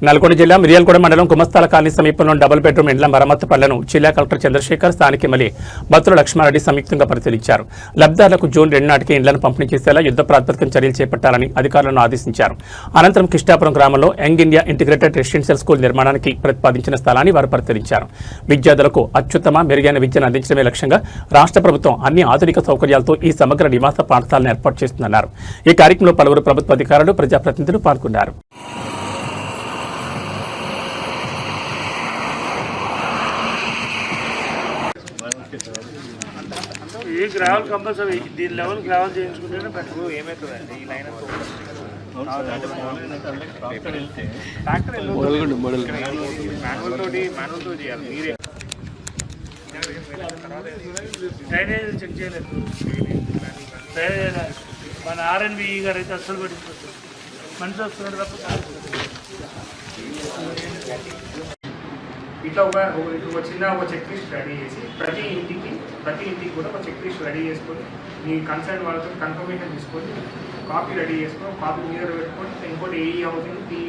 నల్గొండ జిల్లా మిర్యాలగూడ మండలం గుమస్తాల కాలనీ సమీపంలో డబుల్ బెడ్రూమ్ ఇండ్ల మరమ్మతు పనులను జిల్లా కలెక్టర్ చంద్రశేఖర్, స్థానిక ఎమ్మెల్యే బత్తుల లక్ష్మారెడ్డి సంయుక్తంగా పరిశీలించారు. లబ్ధిదారులకు జూన్ 2 నాటికి ఇండ్లను పంపిణీ చేసేలా యుద్ధ ప్రాతిపదికన చర్యలు చేపట్టాలని అధికారులను ఆదేశించారు. అనంతరం కిష్టాపురం గ్రామంలో young India integrated residential school నిర్మాణానికి ప్రతిపాదించిన స్థలాన్ని వారు పరిశీలించారు. విద్యార్థులకు అత్యుత్తమ మెరుగైన విద్యను అందించడమే లక్ష్యంగా రాష్ట్ర ప్రభుత్వం అన్ని ఆధునిక సౌకర్యాలతో ఈ సమగ్ర నివాస పాఠశాలను ఏర్పాటు చేస్తుందన్నారు. ఈ కార్యక్రమంలో పలువురు ప్రభుత్వ అధికారులు, ప్రజాప్రతినిధులు పాల్గొన్నారు. ఈ గ్రావెల్ కంపల్సరీ దీని లెవెల్ గ్రావెల్ చేయించుకుంటేనే బెటర్. ఏమవుతుందండి ఈ లైన్ ట్రాక్టర్ మాన్యువల్ తో చేయాలి. మీరే డ్రైనేజ్ చెక్ చేయలేదు. మన ఆర్ఎన్బి గారు అయితే అస్సలు పట్టించుకోవచ్చు. మనిషి వస్తున్నాడు తప్ప ఇట్లా ఒక చిన్న చెక్ లిస్ట్ రెడీ చేసి ప్రతి ఇంటికి కూడా ఒక చెక్ లిస్ట్ రెడీ చేసుకొని మీ కన్సర్న్ వాళ్ళతో కన్ఫర్మేషన్ తీసుకొని కాపీ రెడీ చేసుకొని కాపీ మీద పెట్టుకొని ఇంకోటి ఏ హౌసింగ్ టీ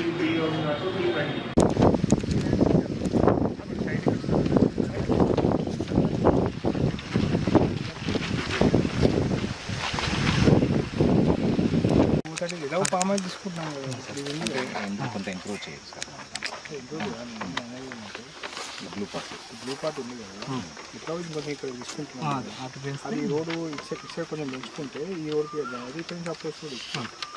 హౌసింగ్ అటు టీ రెడీ పామాయిల్ తీసుకుంటున్నాం కదా, కొంత ఇంప్రూవ్ చేయొచ్చు సార్. బ్లూ పార్ట్ ఉంది కదా, ఇట్లా కొంచెం ఇక్కడ తీసుకుంటున్నాం. అది రోడ్డు ఇచ్చే కొంచెం పెంచుకుంటే ఈ రోడ్కి రీఫరెన్స్ అప్రోచ్ కూడా